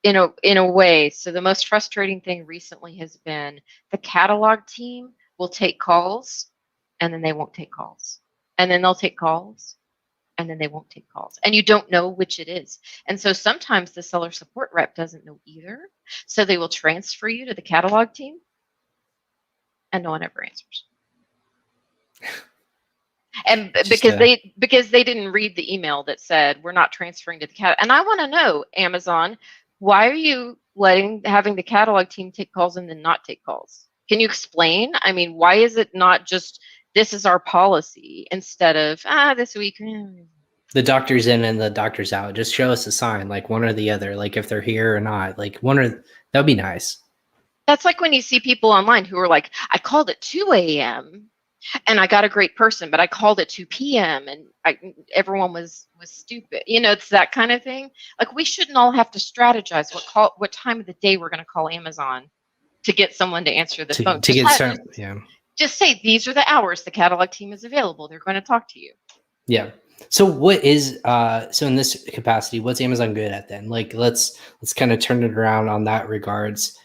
Speaker 2: in a way, so the most frustrating thing recently has been the catalog team will take calls, and then they won't take calls, and then they'll take calls, and then they won't take calls. And you don't know which it is. And so sometimes the seller support rep doesn't know either. So they will transfer you to the catalog team and no one ever answers. And because they didn't read the email that said, we're not transferring to the catalog. And I want to know, Amazon, why are you having the catalog team take calls and then not take calls? Can you explain? I mean, why is it not just this is our policy instead of this week?
Speaker 1: The doctor's in and the doctor's out. Just show us a sign, like one or the other, like if they're here or not. Like that would be nice.
Speaker 2: That's like when you see people online who are like, I called at 2 a.m. and I got a great person, but I called at 2 p.m. and everyone was stupid. You know, it's that kind of thing. Like, we shouldn't all have to strategize what time of the day we're going to call Amazon to get someone to answer the phone. Just say, these are the hours the catalog team is available. They're going to talk to you.
Speaker 1: Yeah. So what is so in this capacity, what's Amazon good at then? Like, let's kind of turn it around on that regards.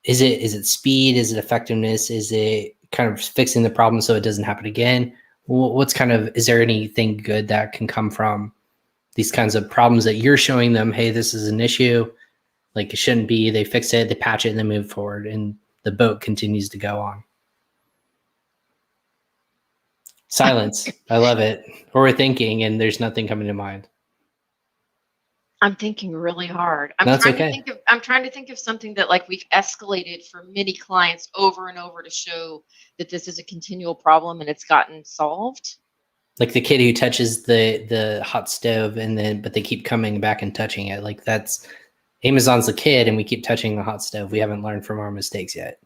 Speaker 1: Is it speed? Is it effectiveness? Is it kind of fixing the problem so it doesn't happen again? Is there anything good that can come from these kinds of problems that you're showing them? Hey, this is an issue. Like, it shouldn't be. They fix it, they patch it, and they move forward, and the boat continues to go on. Silence. I love it. Or we're thinking, and there's nothing coming to mind.
Speaker 2: I'm thinking really hard. I'm trying to think of something that, like, we've escalated for many clients over and over to show that this is a continual problem and it's gotten solved.
Speaker 1: Like the kid who touches the hot stove but they keep coming back and touching it. Like, that's Amazon's the kid and we keep touching the hot stove. We haven't learned from our mistakes yet.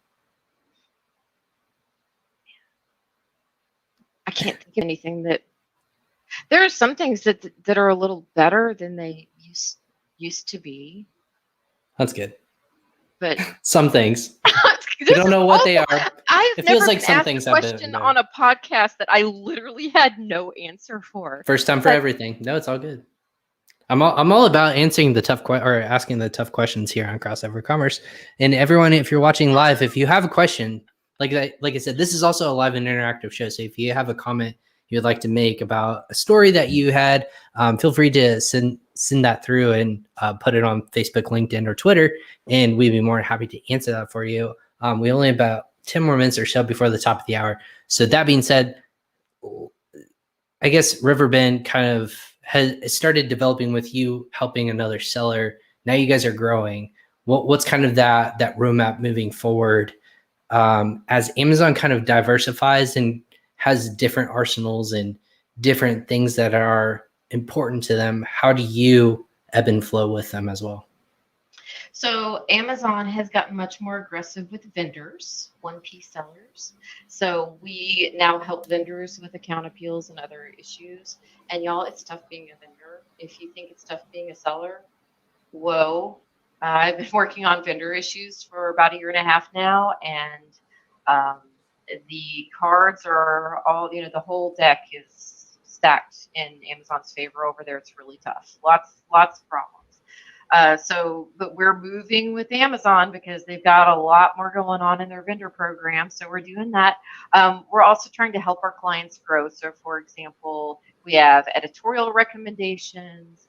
Speaker 2: I can't think of anything that. There are some things that are a little better than they used to be.
Speaker 1: That's good.
Speaker 2: But
Speaker 1: some things. You don't know what they are.
Speaker 2: I've never been asked a question on a podcast that I literally had no answer for.
Speaker 1: First time for everything. No, it's all good. I'm all about answering the asking the tough questions here on Crossover Commerce. And everyone, if you're watching live, if you have a question, like I said, this is also a live and interactive show. So if you have a comment you'd like to make about a story that you had, feel free to send that through and put it on Facebook, LinkedIn, or Twitter, and we'd be more than happy to answer that for you. We only have about 10 more minutes or so before the top of the hour. So that being said, I guess Riverbend kind of has started developing with you helping another seller. Now you guys are growing. What's kind of that roadmap moving forward as Amazon kind of diversifies and has different arsenals and different things that are important to them? How do you ebb and flow with them as well?
Speaker 2: So Amazon has gotten much more aggressive with vendors, 1P sellers. So we now help vendors with account appeals and other issues. And y'all, it's tough being a vendor. If you think it's tough being a seller, whoa. I've been working on vendor issues for about 1.5 years now, and the cards are all, the whole deck is stacked in Amazon's favor over there. It's really tough. Lots of problems. But we're moving with Amazon because they've got a lot more going on in their vendor program. So we're doing that. We're also trying to help our clients grow. So, for example, we have editorial recommendations.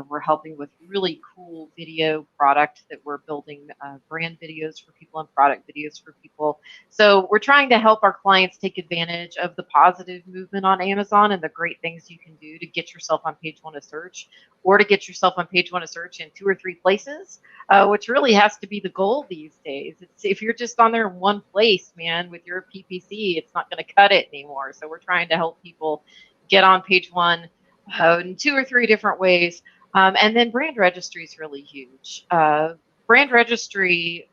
Speaker 2: We're helping with really cool video product that we're building, brand videos for people and product videos for people. So we're trying to help our clients take advantage of the positive movement on Amazon and the great things you can do to get yourself on page 1 of search, or to get yourself on page 1 of search in 2 or 3 places, which really has to be the goal these days. If you're just on there in one place, man, with your PPC, it's not going to cut it anymore. So we're trying to help people get on page 1 in 2 or 3 different ways. And then brand registry is really huge. Brand registry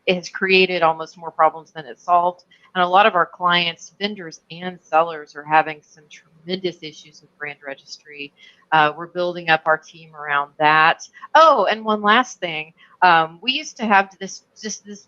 Speaker 2: has created almost more problems than it's solved. And a lot of our clients, vendors and sellers, are having some tremendous issues with brand registry. We're building up our team around that. Oh, and one last thing. We used to have this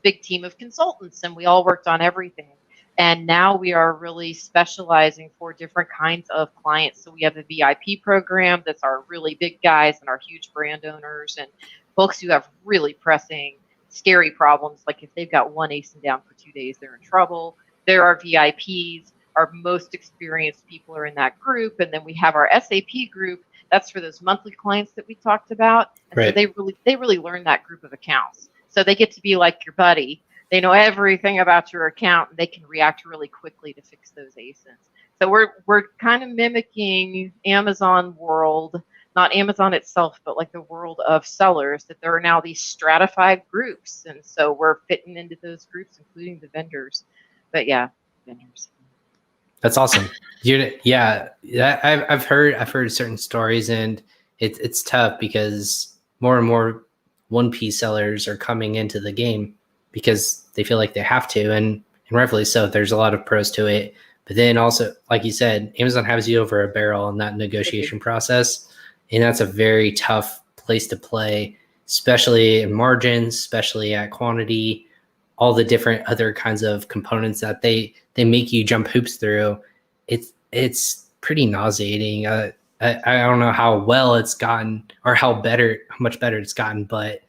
Speaker 2: big team of consultants, and we all worked on everything. And now we are really specializing for different kinds of clients. So we have a VIP program that's our really big guys and our huge brand owners and folks who have really pressing, scary problems. Like if they've got one ASIN down for 2 days, they're in trouble. There are VIPs. Our most experienced people are in that group. And then we have our SAP group. That's for those monthly clients that we talked about. And
Speaker 1: right.
Speaker 2: So they really learn that group of accounts. So they get to be like your buddy. They know everything about your account, and they can react really quickly to fix those ASINs. So we're kind of mimicking Amazon world not Amazon itself, but like the world of sellers, that there are now these stratified groups. And so we're fitting into those groups, including the vendors. But yeah, vendors.
Speaker 1: That's awesome. I've heard certain stories, and it's tough because more and more 1P sellers are coming into the game because they feel like they have to, and rightfully so. There's a lot of pros to it, but then also, like you said, Amazon has you over a barrel in that negotiation process, and that's a very tough place to play, especially in margins, especially at quantity, all the different other kinds of components that they make you jump hoops through. It's pretty nauseating. I don't know how well it's gotten or how much better it's gotten, but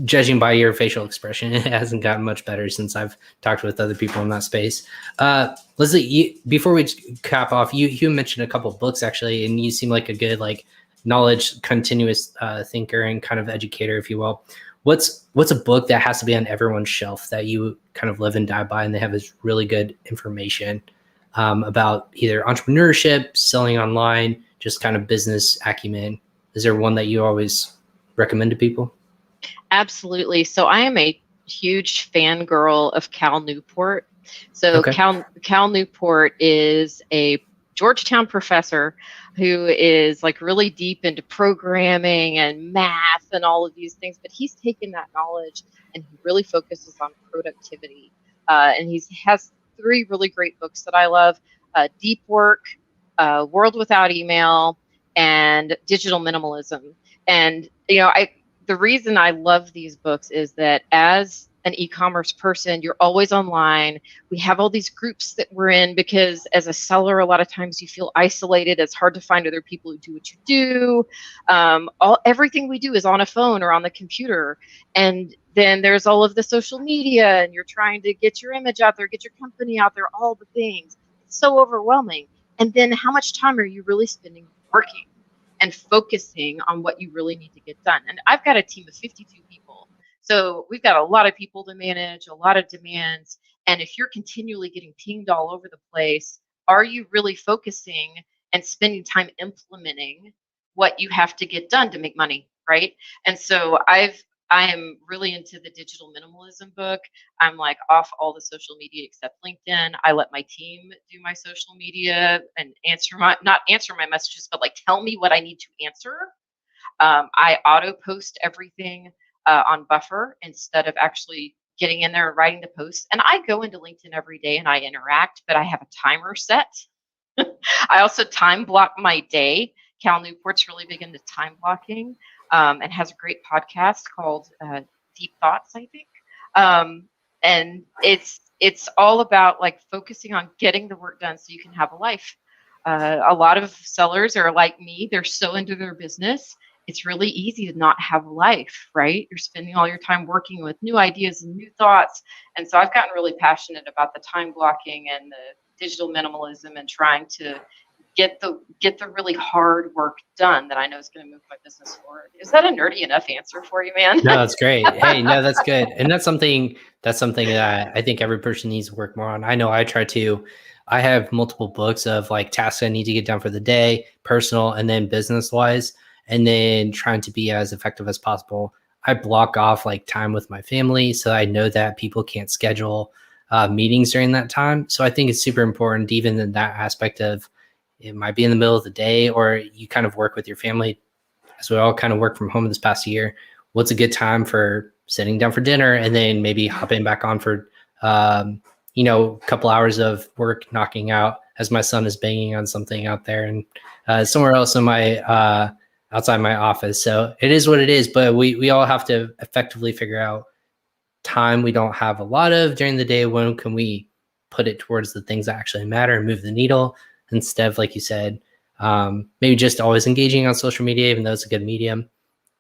Speaker 1: judging by your facial expression, it hasn't gotten much better since I've talked with other people in that space. Leslie, before we cap off, you mentioned a couple of books actually, and you seem like a good knowledge continuous thinker and kind of educator, if you will. What's a book that has to be on everyone's shelf that you kind of live and die by, and they have this really good information about either entrepreneurship, selling online, just kind of business acumen? Is there one that you always recommend to people?
Speaker 2: Absolutely. So I am a huge fangirl of Cal Newport. So
Speaker 1: Okay.
Speaker 2: Cal Newport is a Georgetown professor who is like really deep into programming and math and all of these things, but he's taken that knowledge and he really focuses on productivity. And he has 3 really great books that I love: Deep Work, World Without Email, and Digital Minimalism. And the reason I love these books is that as an e-commerce person, you're always online. We have all these groups that we're in because as a seller, a lot of times you feel isolated. It's hard to find other people who do what you do. Everything we do is on a phone or on the computer. And then there's all of the social media, and you're trying to get your image out there, get your company out there, all the things. It's so overwhelming. And then how much time are you really spending working and focusing on what you really need to get done? And I've got a team of 52 people. So we've got a lot of people to manage, a lot of demands. And if you're continually getting pinged all over the place, are you really focusing and spending time implementing what you have to get done to make money, right? And so I am really into the digital minimalism book. I'm like off all the social media except LinkedIn. I let my team do my social media and not answer my messages, but like tell me what I need to answer. I auto post everything on Buffer instead of actually getting in there and writing the post. And I go into LinkedIn every day and I interact, but I have a timer set. I also time block my day. Cal Newport's really big into time blocking and has a great podcast called Deep Thoughts, I think. And it's all about like focusing on getting the work done so you can have a life. A lot of sellers are like me. They're so into their business. It's really easy to not have a life, right? You're spending all your time working with new ideas and new thoughts. And so I've gotten really passionate about the time blocking and the digital minimalism and trying to get the really hard work done that I know is going to move my business forward. Is that a nerdy enough answer for you, man?
Speaker 1: No, that's great. Hey, no, that's good. And that's something that I think every person needs to work more on. I know I try to. I have multiple books of like tasks I need to get done for the day, personal and then business wise, and then trying to be as effective as possible. I block off like time with my family so I know that people can't schedule meetings during that time. So I think it's super important, even in that aspect of it might be in the middle of the day or you kind of work with your family. As we all kind of work from home this past year, what's a good time for sitting down for dinner and then maybe hopping back on for a couple hours of work, knocking out as my son is banging on something out there and somewhere else in my outside my office. So it is what it is, but we all have to effectively figure out time we don't have a lot of during the day. When can we put it towards the things that actually matter and move the needle instead of, like you said, maybe just always engaging on social media, even though it's a good medium.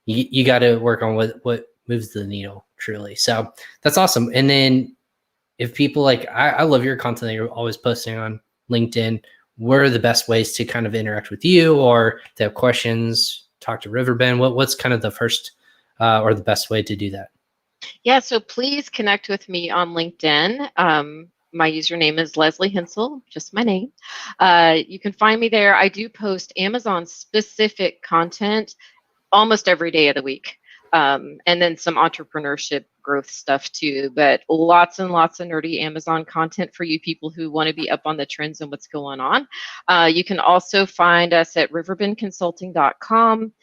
Speaker 1: You got to work on what moves the needle truly. So that's awesome. And then if people like, I love your content that you're always posting on LinkedIn. What are the best ways to kind of interact with you, or if they have questions, talk to Riverbend? What's kind of the first or the best way to do that?
Speaker 2: Yeah, so please connect with me on LinkedIn. My username is Leslie Hensel, just my name. You can find me there. I do post Amazon specific content almost every day of the week. And then some entrepreneurship growth stuff too, but lots and lots of nerdy Amazon content for you people who want to be up on the trends and what's going on. You can also find us at riverbendconsulting.com.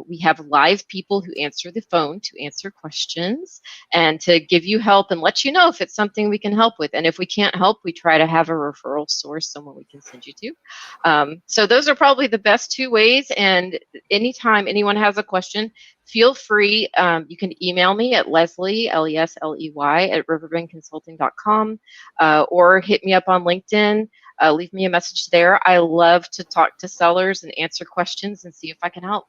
Speaker 2: We have live people who answer the phone to answer questions and to give you help and let you know if it's something we can help with. And if we can't help, we try to have a referral source, someone we can send you to. So those are probably the best two ways. And anytime anyone has a question, feel free. You can email me at Leslie, Lesley, at riverbendconsulting.com, or hit me up on LinkedIn. Leave me a message there. I love to talk to sellers and answer questions and see if I can help.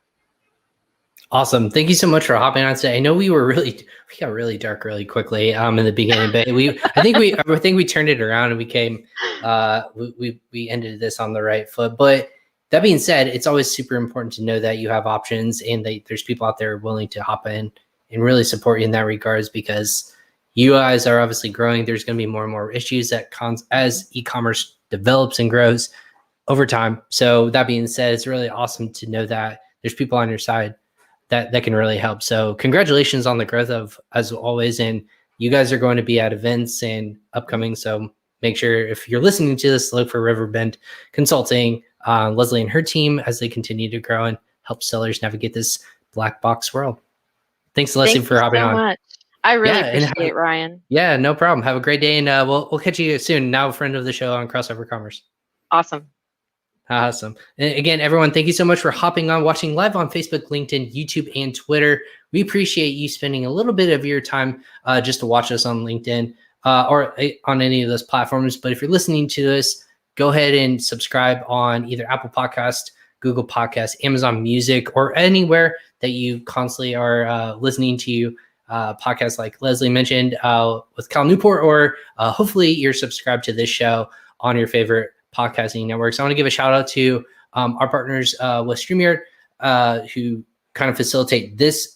Speaker 1: Awesome. Thank you so much for hopping on today. I know we got really dark really quickly in the beginning, but I think we turned it around and we ended this on the right foot. But that being said, it's always super important to know that you have options and that there's people out there willing to hop in and really support you in that regards, because you guys are obviously growing. There's going to be more and more issues that as e-commerce develops and grows over time. So that being said, it's really awesome to know that there's people on your side that can really help. So congratulations on the growth of, as always, and you guys are going to be at events and upcoming. So make sure if you're listening to this, look for Riverbend Consulting, Leslie and her team as they continue to grow and help sellers navigate this black box world. Thanks, Leslie, for hopping on.
Speaker 2: Much. I really appreciate it, Ryan.
Speaker 1: Yeah, no problem. Have a great day, and we'll catch you soon. Now a friend of the show on Crossover Commerce.
Speaker 2: Awesome.
Speaker 1: Awesome. And again, everyone, thank you so much for hopping on, watching live on Facebook, LinkedIn, YouTube, and Twitter. We appreciate you spending a little bit of your time just to watch us on LinkedIn or on any of those platforms. But if you're listening to this, go ahead and subscribe on either Apple Podcast, Google Podcast, Amazon Music, or anywhere that you constantly are listening to podcasts like Leslie mentioned with Cal Newport, or hopefully you're subscribed to this show on your favorite podcasting networks. I want to give a shout out to our partners with StreamYard, who kind of facilitate this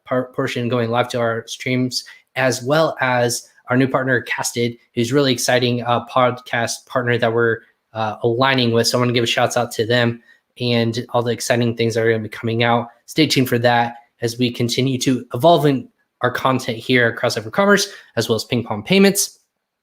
Speaker 1: portion going live to our streams, as well as our new partner, Casted, who's really exciting podcast partner that we're aligning with. So I want to give a shout out to them and all the exciting things that are going to be coming out. Stay tuned for that as we continue to evolve in our content here at Crossover Commerce, as well as PingPong Payments.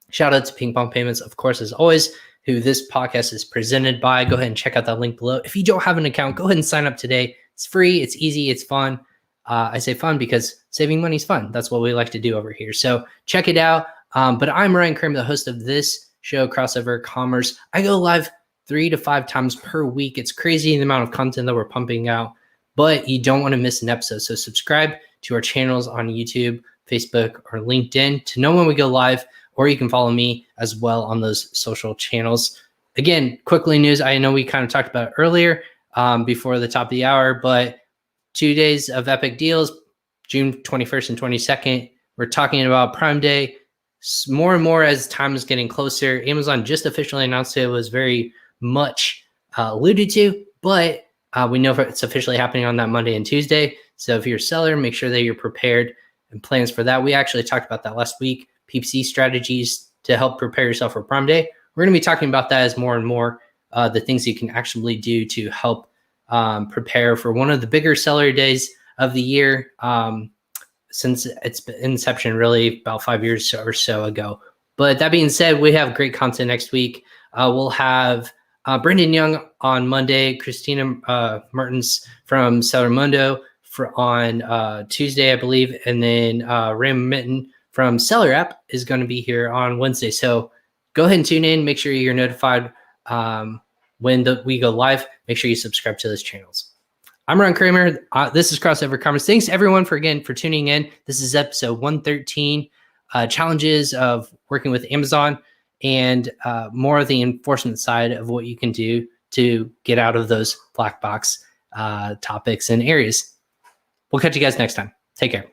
Speaker 1: Shout out to PingPong Payments, of course, as always, who this podcast is presented by. Go ahead and check out that link below. If you don't have an account, go ahead and sign up today. It's free, it's easy, it's fun. I say fun because saving money is fun. That's what we like to do over here. So check it out. But I'm Ryan Kramer, the host of this show, Crossover Commerce. I go live 3 to 5 times per week. It's crazy the amount of content that we're pumping out, but you don't want to miss an episode. So subscribe to our channels on YouTube, Facebook, or LinkedIn to know when we go live, or you can follow me as well on those social channels. Again, quickly news. I know we kind of talked about it earlier before the top of the hour, but 2 days of epic deals, June 21st and 22nd. We're talking about Prime Day more and more as time is getting closer. Amazon just officially announced it was very much alluded to, but we know it's officially happening on that Monday and Tuesday. So if you're a seller, make sure that you're prepared and plans for that. We actually talked about that last week, PPC strategies to help prepare yourself for Prime Day. We're going to be talking about that as more and more the things you can actually do to help prepare for one of the bigger seller days of the year since its inception, really about 5 years or so ago. But that being said, we have great content next week. We'll have Brendan Young on Monday, Christina Mertens from Seller Mundo on Tuesday, I believe, and then Ram Mitten from Seller App is going to be here on Wednesday. So go ahead and tune in. Make sure you're notified when we go live. Make sure you subscribe to those channels. I'm Ron Kramer. This is Crossover Commerce. Thanks everyone for tuning in. This is episode 113, challenges of working with Amazon, and more of the enforcement side of what you can do to get out of those black box topics and areas. We'll catch you guys next time. Take care.